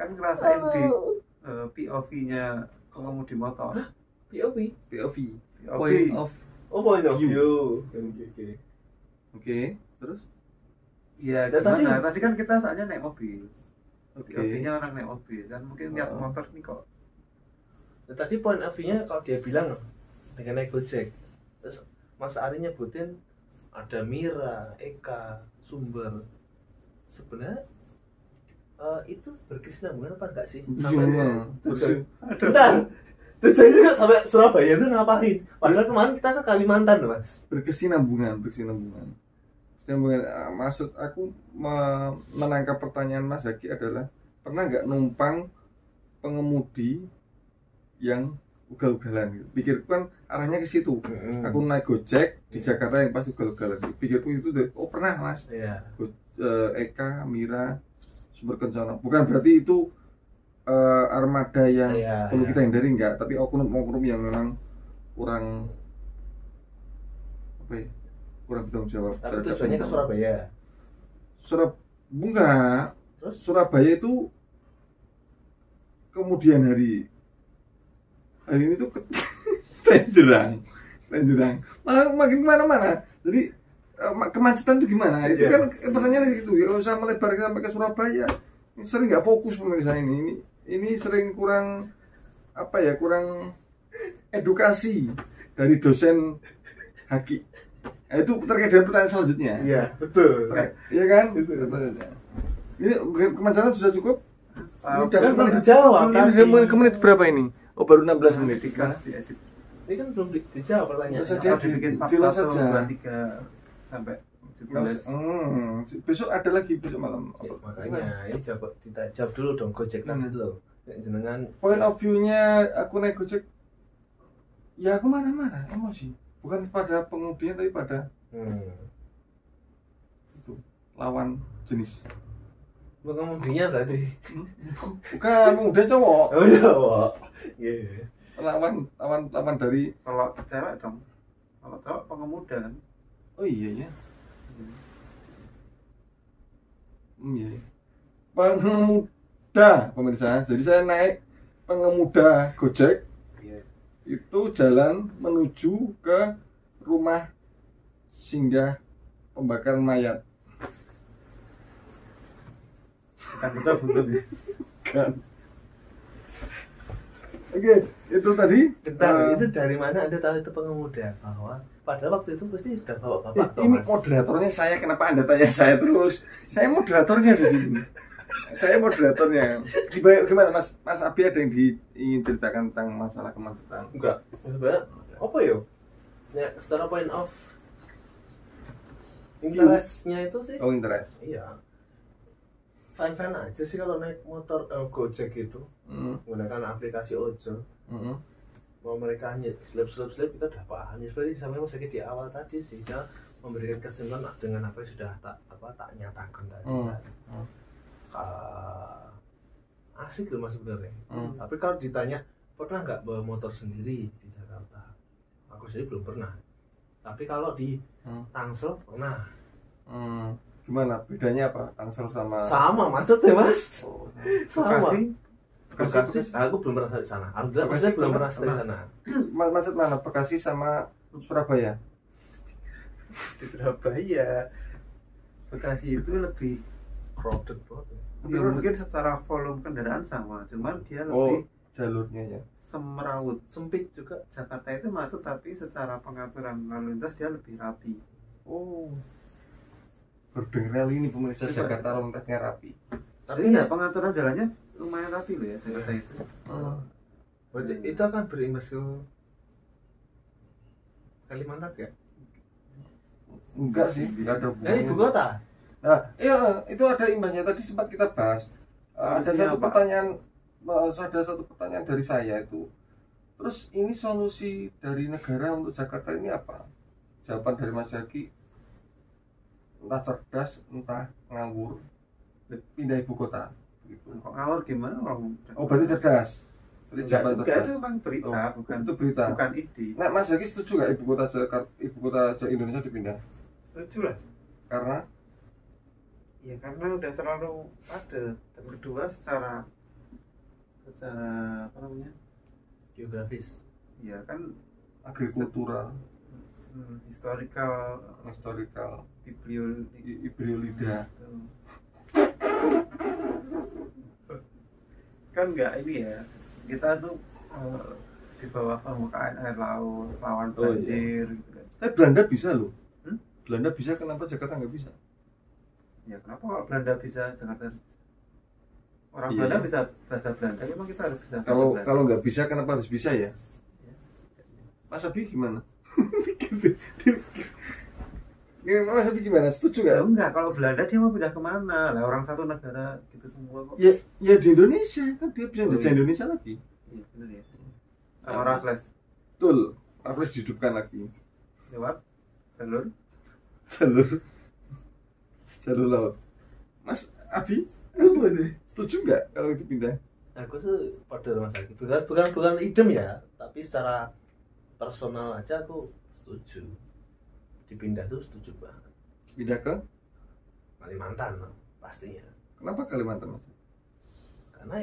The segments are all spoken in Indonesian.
kan ngerasain di POV-nya pengemudi motor. POV. Point of Point of view. view. Oke. Terus? Ya Dan gimana? Tadi kan kita soalnya naik mobil. Oke. POV-nya orang naik mobil kan mungkin lihat motor nih kok. Nah, tadi point of view-nya kalau dia bilang dengan naik Gojek. Terus Mas Ari nyebutin ada Mira, Eka, Sumber. Sebenarnya itu berkesinambungan apa enggak sih? Bentar. Tujuannya nggak sampai Surabaya itu ngapain? Padahal kemarin kita ke Kalimantan, Mas. berkesinambungan. Maksud aku menangkap pertanyaan Mas Zaki adalah pernah nggak numpang pengemudi yang ugal-ugalan gitu. Pikirku kan arahnya ke situ. Aku naik Gojek di Jakarta yang pas ugal-ugalan. Pikirku itu pernah Mas. Iya. Eka, Mira, Sumber Kencana. Bukan berarti itu armada yang perlu kita hindari, enggak, tapi oknum-oknum yang memang kurang bertanggung jawab. Tapi tujuannya ke Surabaya. Enggak. Terus Surabaya itu kemudian hari ini tuh ke Tangerang. Makin kemana-mana. Jadi kemacetan itu gimana? Itu kan pertanyaannya gitu. Ya usah melebar sampai ke Surabaya. Ini sering nggak fokus pemirsa ini sering kurang kurang edukasi dari dosen Haki. Nah, itu terkait dengan pertanyaan selanjutnya. iya, betul. Iya kan? Ini kemacetan sudah cukup? Ini udah Kan belum dijawab tadi. menit berapa ini? Oh, baru 16 menit. Diedit. Ini kan belum dijawab pertanyaannya. Bisa Atau dibikin part jelas 1, saja. 2, 3 sampai 17. Besok ada lagi besok malam. Ya, makanya ini jawab dulu dong Gojek tadi loh. Jenengan Point of view-nya aku naik Gojek, ya aku marah-marah, emosi. Bukan pada pengemudinya tapi pada itu lawan jenis. pengemudinya berarti. Bukan pemuda cowok. Oh iya, Pak. Iya. Lawan dari. Kalau cewek dong. Kalau cowok pengemuda kan. Oh iya ya. Iya. Pengemuda pemirsa. Jadi saya naik pengemuda Gojek. Itu jalan menuju ke rumah singgah pembakaran mayat. Bukan bocah buntut ya. Kan. Oke, itu tadi. Bentar, itu dari mana Anda tahu itu pengemuda? Bahwa padahal waktu itu pasti sudah bawa bapak Ini Thomas. moderatornya saya, kenapa Anda tanya saya terus? Saya moderatornya di sini. Saya moderatornya. Gimana Mas Abi, ada yang ingin ceritakan tentang masalah kemacetan? Enggak. Sebenarnya apa ya? Ya, secara point of interest-nya itu sih. Oh, interest. Iya. Fine-fine aja sih kalau naik motor Gojek itu menggunakan aplikasi Ojo. Mau mereka slip kita udah paham. Ya, seperti sampai Mas Eki di awal tadi sih, dia memberikan kesimpulan dengan apa yang sudah tak nyatakan tadi. Asik loh Mas sebenarnya. Tapi kalau ditanya pernah nggak bawa motor sendiri di Jakarta? Aku sendiri belum pernah. Tapi kalau di Tangsel pernah. Gimana bedanya apa Tangsel sama macet ya Mas? Sama. Bekasi. Aku belum pernah di sana. Alhamdulillah maksudnya belum pernah di sana. Macet mana? Bekasi sama Surabaya? Di Surabaya. Bekasi itu lebih Crowded banget. ya, mungkin secara volume kendaraan sama, cuman dia lebih jalurnya ya. semrawut. Sempit juga. Jakarta itu macet tapi secara pengaturan lalu lintas dia lebih rapi. Oh. Berdengar ini pemirsa, Jakarta lalu lintasnya rapi. Tapi ya pengaturan jalannya lumayan rapi loh ya Jakarta itu. Berarti itu akan berimbas ke Kalimantan ya? Enggak sih, enggak ada Dari ibu kota. Nah, iya, itu ada imbasnya. Tadi sempat kita bahas. Ada satu pertanyaan dari saya itu. Terus ini solusi dari negara untuk Jakarta ini apa? Jawaban dari Mas Zaki, entah cerdas, entah ngawur, pindah ibu kota. Gitu. Kok ngawur gimana? Oh, berarti cerdas. Berarti jawaban Enggak, cerdas. itu memang berita, bukan itu berita. Bukan ide. Nah, Mas Zaki setuju nggak ibu kota Indonesia dipindah? Setuju lah. Karena Ya karena udah terlalu padat. Dan kedua secara secara apa namanya, Geografis. ya kan, agrikultural, historical, Ibriolida. gitu. Kan nggak ini ya, kita tuh di bawah permukaan air laut, lawan Oh, iya. banjir gitu kan. Belanda bisa loh. Hmm? Belanda bisa, kenapa Jakarta nggak bisa? Ya kenapa kalau Belanda bisa, Jakarta harus bisa? Orang Iya, Belanda iya. bisa bahasa Belanda, memang kita harus bisa bahasa Kalau Belanda. kalau nggak bisa, kenapa harus bisa ya? Ya. Mas Abi gimana? Ini Mas Abi gimana? Setuju nggak? Ya enggak, kalau Belanda dia mau pindah kemana? Lah orang satu negara gitu semua kok. Ya di Indonesia kan dia bisa Oh, jajah iya. Indonesia lagi. Iya benar ya. Sama Raffles Betul, harus dihidupkan lagi. lewat jalur laut. Mas Abi, apa nih? Setuju nggak kalau itu pindah? Aku tuh pada Mas Aki. Bukan idem ya, tapi secara personal aja aku setuju. Dipindah tuh setuju banget. Pindah ke? Kalimantan pastinya. Kenapa Kalimantan Mas? Karena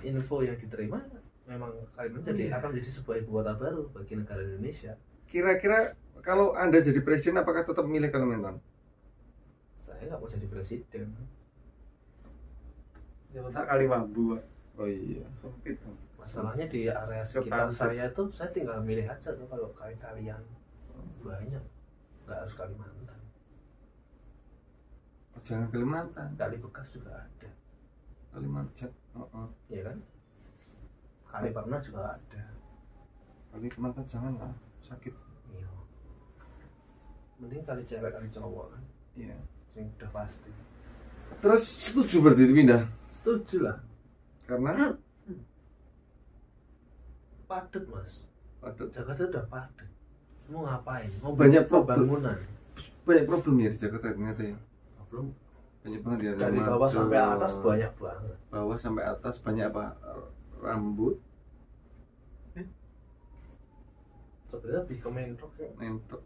info yang diterima memang Kalimantan akan menjadi sebuah ibu kota baru bagi negara Indonesia. Kira-kira kalau Anda jadi presiden, apakah tetap milih Kalimantan? Saya nggak mau jadi presiden. ya masa Kaliwambu, Pak. Oh iya. Sempit dong. Masalahnya di area sekitar Kepanses. saya tuh saya tinggal milih aja tuh kalau kalian banyak, nggak harus Kalimantan. Oh, jangan Kalimantan. Kali Bekas juga ada, Kalimantan. Oh. ya kan? Kali Pernah juga ada. Kalimantan jangan lah, sakit. Iya. Mending kali cewek kali cowok kan, Iya. yang udah pasti. Terus setuju berarti itu pindah? Setuju lah. Karena Padet Mas. ada Jakarta udah padet. Mau ngapain? Mau Banyak pembangunan. banyak problem ya di Jakarta ternyata ya. Belum Banyak banget ya. dari Ada bawah macet. sampai atas banyak banget. Bawah sampai atas banyak apa? Rambut, Sebenarnya lebih ke mentok ya. nentok.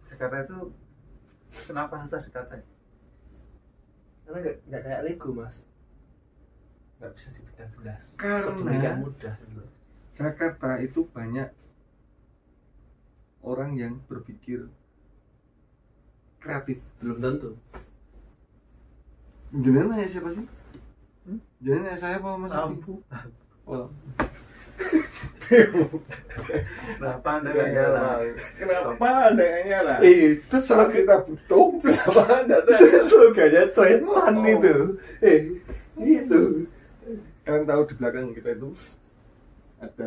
Jakarta itu kenapa susah dikatain? Karena nggak kayak Lego Mas. Nggak bisa dipindah-pindah. Karena- Sedemikian mudah gitu. Jakarta itu banyak orang yang berpikir kreatif. Belum tentu. Jenengan nanya siapa sih? Hmm? Jenengan nanya saya apa Mas Abi? Lampu. Oh, Kenapa Anda nggak nyala? kenapa Anda nggak nyala? Itu Saat kita butuh, kenapa Anda slogannya Tretan Oh. itu. Itu. Kalian tahu di belakang kita itu ada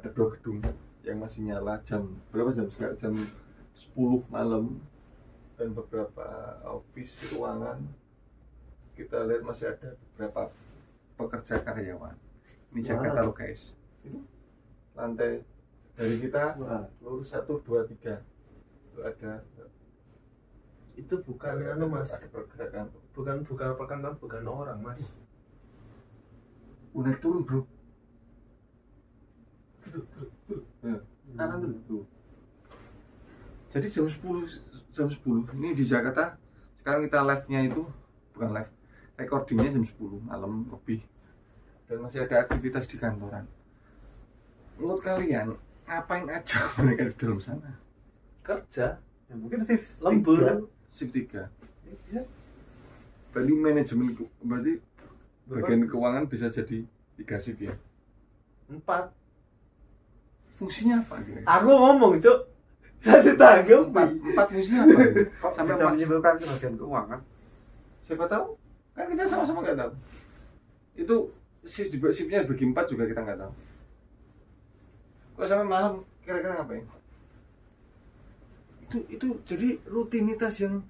dua gedung yang masih nyala jam berapa jam sekarang? Jam 10 malam, dan beberapa office ruangan kita lihat masih ada beberapa pekerja karyawan. Ini Jakarta loh guys. Itu lantai dari kita lurus 1, 2, 3 itu ada Itu bukan anu Mas. ada pergerakan. Bukan orang Mas. Naik turun bro. Kanan tuh. Jadi jam 10 ini di Jakarta sekarang kita live-nya itu bukan live, recordingnya jam 10 malam lebih, dan masih ada aktivitas di kantoran. Menurut kalian ngapain aja mereka di dalam sana? Kerja, Ya, mungkin shift lembur. 3. Shift 3. Bisa. Berarti manajemen, berarti bagian keuangan bisa jadi 3 shift ya. 4. Fungsinya apa kira-kira? Aku ngomong, Cuk. Jadi tanggung. 4 fungsinya apa? Kok Sampai bisa 4. menyimpulkan bagian keuangan? Siapa tahu? Kan kita sama-sama nggak tahu. Itu shiftnya bagi 4 juga kita nggak tahu. Kok sampai malam kira-kira ngapain? Itu jadi rutinitas yang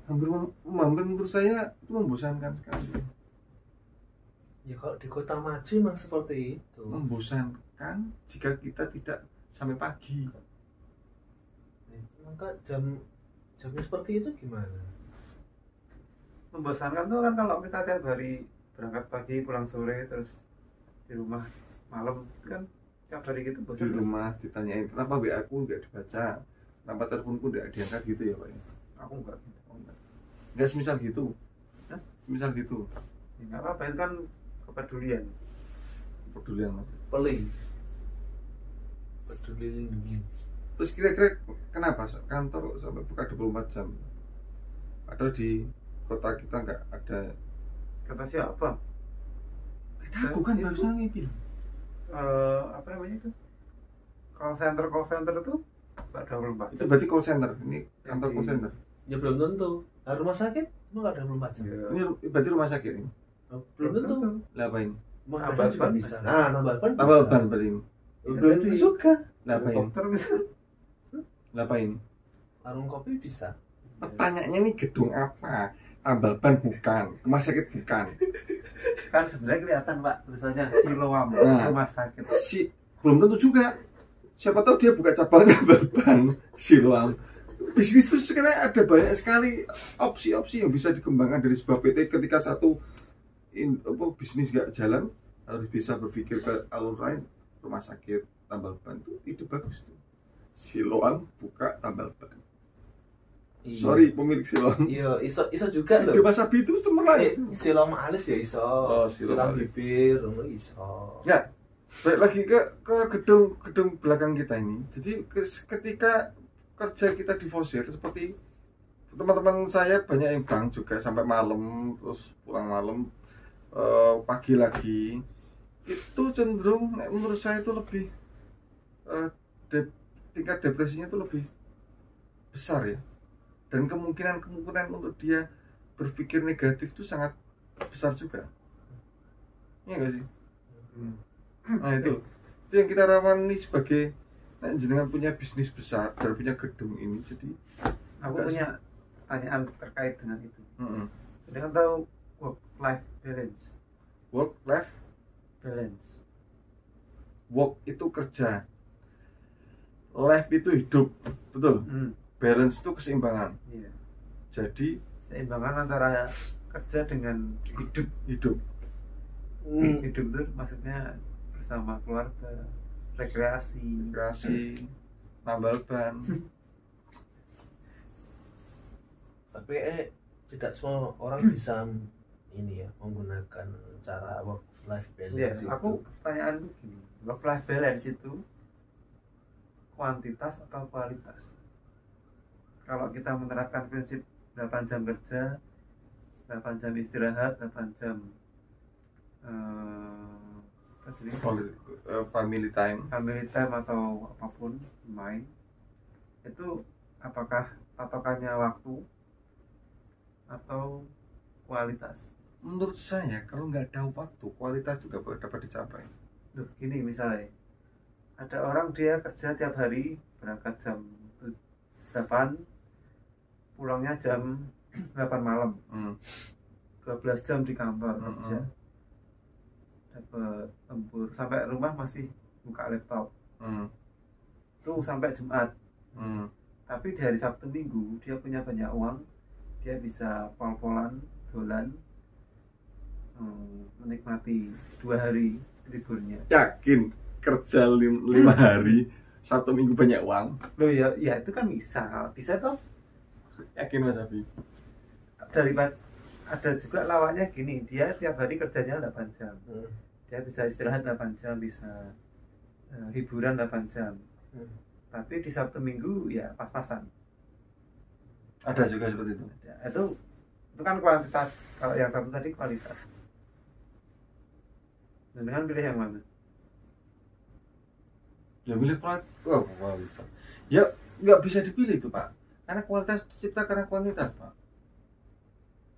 hampir menurut saya itu membosankan sekali. Ya kalau di kota maju memang seperti itu. Membosankan jika kita tidak sampai pagi. Maka jamnya seperti itu gimana? Membosankan tuh kan kalau kita tiap hari berangkat pagi pulang sore terus di rumah malam, kan tiap hari gitu Di bosan. rumah ditanyain kenapa WA aku nggak dibaca, Kenapa teleponku tidak diangkat gitu ya Pak? Aku enggak. Enggak semisal gitu. Hah? Semisal gitu. Ya, nggak apa-apa, itu kan kepedulian. Pedulian Mas. Peduli lindungi. Terus kira-kira kenapa kantor sampai buka 24 jam? Padahal di kota kita nggak ada. Kata siapa? Kata aku kan Itu- barusan ngipil. Apa namanya itu? Call center itu nggak 24 Itu berarti call center. Ini kantor call center. Ya belum tentu. Nah, rumah sakit emang nggak ada 24 jam. Ya. Ini berarti rumah sakit ini. Belum tentu. Lah apa ini? Nambah Nambah juga ban bisa. bisa. Nah, nambah ban Tambal bisa. ban berarti ini. Belum tentu juga. Lah apa ini? Dokter bisa. Lah apa ini? Warung kopi bisa. Pertanyaannya ini gedung apa? Tambal ban bukan, rumah sakit bukan. Kan sebenarnya kelihatan Pak tulisannya Siloam Nah. rumah sakit. Belum tentu juga. Siapa tahu dia buka cabang tambal ban Siloam. Bisnis itu sekarang ada banyak sekali opsi-opsi yang bisa dikembangkan dari sebuah PT ketika satu bisnis gak jalan harus bisa berpikir ke alur lain. Rumah sakit tambal ban itu ide bagus tuh. Siloam buka tambal ban. Iya. Sorry pemilik Siloam. Iya, iso juga loh. Ide Wasabi itu cemerlang. Silam alis ya iso. Oh, silam Silam alis. bibir ngono iso. Ya, balik lagi ke gedung belakang kita ini. Jadi ketika kerja kita diforsir seperti teman-teman saya banyak yang bank juga sampai malam terus pulang malam pagi lagi itu cenderung menurut saya itu lebih tingkat depresinya itu lebih besar ya, dan kemungkinan untuk dia berpikir negatif itu sangat besar juga. Iya nggak sih? Nah itu yang kita rawani sebagai jenengan punya bisnis besar dan punya gedung ini. Jadi Aku punya pertanyaan terkait dengan itu. mm-mm. Dengan tahu work life balance. work life Balance. work itu kerja, life itu hidup, betul. Balance itu keseimbangan. Iya. Jadi Seimbangan antara kerja dengan hidup. hidup Hidup itu maksudnya bersama keluarga, rekreasi. kreasi, nambal ban. Tapi tidak semua orang bisa ini ya menggunakan cara work life Ya, balance itu. aku pertanyaanku gini, work life balance itu kuantitas atau kualitas? Kalau kita menerapkan prinsip 8 jam kerja, 8 jam istirahat, 8 jam apa sih ini? Family time. Family time atau apapun, main, itu apakah patokannya waktu atau kualitas? Menurut saya kalau nggak ada waktu, kualitas juga dapat dicapai. Duh, gini misalnya ada orang dia kerja tiap hari, berangkat jam 8, pulangnya jam 8 malam, 12 jam di kantor kerja, dapat lembur, sampai rumah masih buka laptop, tuh sampai Jumat. Tapi di hari Sabtu Minggu dia punya banyak uang, dia bisa pol-polan, dolan, menikmati 2 hari liburnya. Yakin kerja 5 hari, Sabtu Minggu banyak uang? Loh ya itu kan bisa toh. Yakin Mas Abi? Daripada ada juga lawannya gini, dia tiap hari kerjanya 8 jam, dia bisa istirahat 8 jam, bisa hiburan 8 jam, tapi di Sabtu Minggu ya pas-pasan. Ada juga seperti itu. Itu kan kuantitas, kalau yang satu tadi kualitas. Dengan pilih yang mana? Ya milih kualitas. Ya nggak bisa dipilih itu Pak, karena kualitas tercipta karena kuantitas Pak.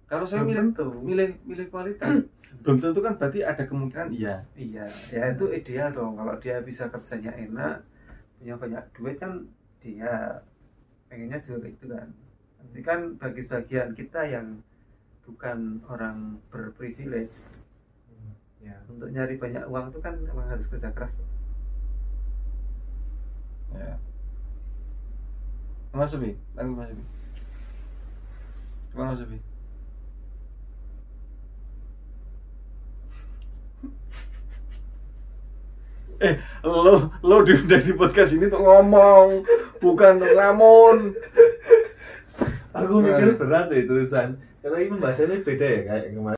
Kalau saya Belum milih tentu. kualitas, belum tentu kan, berarti ada kemungkinan iya. Iya, ya itu ideal dong. Kalau dia bisa kerjanya enak, punya banyak duit kan, dia pengennya juga gitu kan. Tapi kan bagi sebagian kita yang bukan orang berprivilege, ya untuk nyari banyak uang itu kan memang harus kerja keras tuh. Ya. Mas Abi, Mas Abi. Gimana Mas Abi? Lo diundang di podcast ini tuh ngomong, bukan lamun. Aku mikir berat ya tulisan karena ini pembahasannya beda ya kayak kemarin.